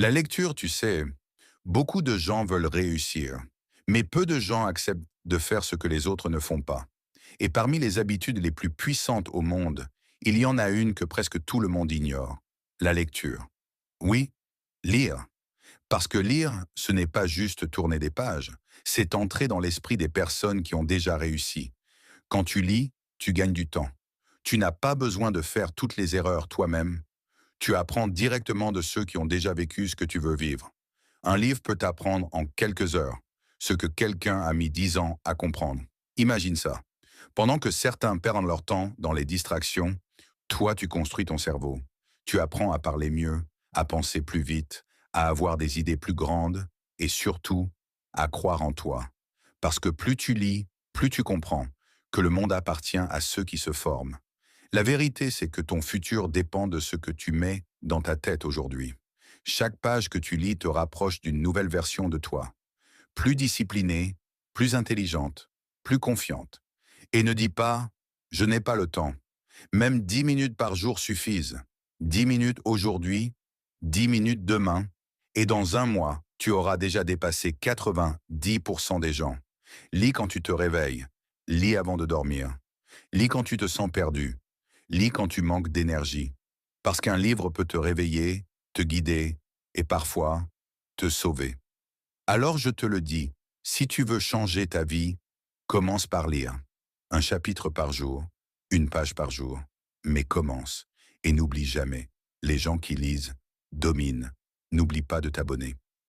La lecture, tu sais, beaucoup de gens veulent réussir, mais peu de gens acceptent de faire ce que les autres ne font pas. Et parmi les habitudes les plus puissantes au monde, il y en a une que presque tout le monde ignore, la lecture. Oui, lire. Parce que lire, ce n'est pas juste tourner des pages, c'est entrer dans l'esprit des personnes qui ont déjà réussi. Quand tu lis, tu gagnes du temps. Tu n'as pas besoin de faire toutes les erreurs toi-même. Tu apprends directement de ceux qui ont déjà vécu ce que tu veux vivre. Un livre peut t'apprendre en quelques heures ce que quelqu'un a mis 10 ans à comprendre. Imagine ça. Pendant que certains perdent leur temps dans les distractions, toi tu construis ton cerveau. Tu apprends à parler mieux, à penser plus vite, à avoir des idées plus grandes et surtout à croire en toi. Parce que plus tu lis, plus tu comprends que le monde appartient à ceux qui se forment. La vérité, c'est que ton futur dépend de ce que tu mets dans ta tête aujourd'hui. Chaque page que tu lis te rapproche d'une nouvelle version de toi, plus disciplinée, plus intelligente, plus confiante. Et ne dis pas, je n'ai pas le temps. Même 10 minutes par jour suffisent. 10 minutes aujourd'hui, 10 minutes demain, et dans un mois, tu auras déjà dépassé 90% des gens. Lis quand tu te réveilles, lis avant de dormir, lis quand tu te sens perdu, lis quand tu manques d'énergie. Parce qu'un livre peut te réveiller, te guider et parfois te sauver. Alors je te le dis, si tu veux changer ta vie, commence par lire. Un chapitre par jour, une page par jour. Mais commence. Et n'oublie jamais, les gens qui lisent dominent. N'oublie pas de t'abonner.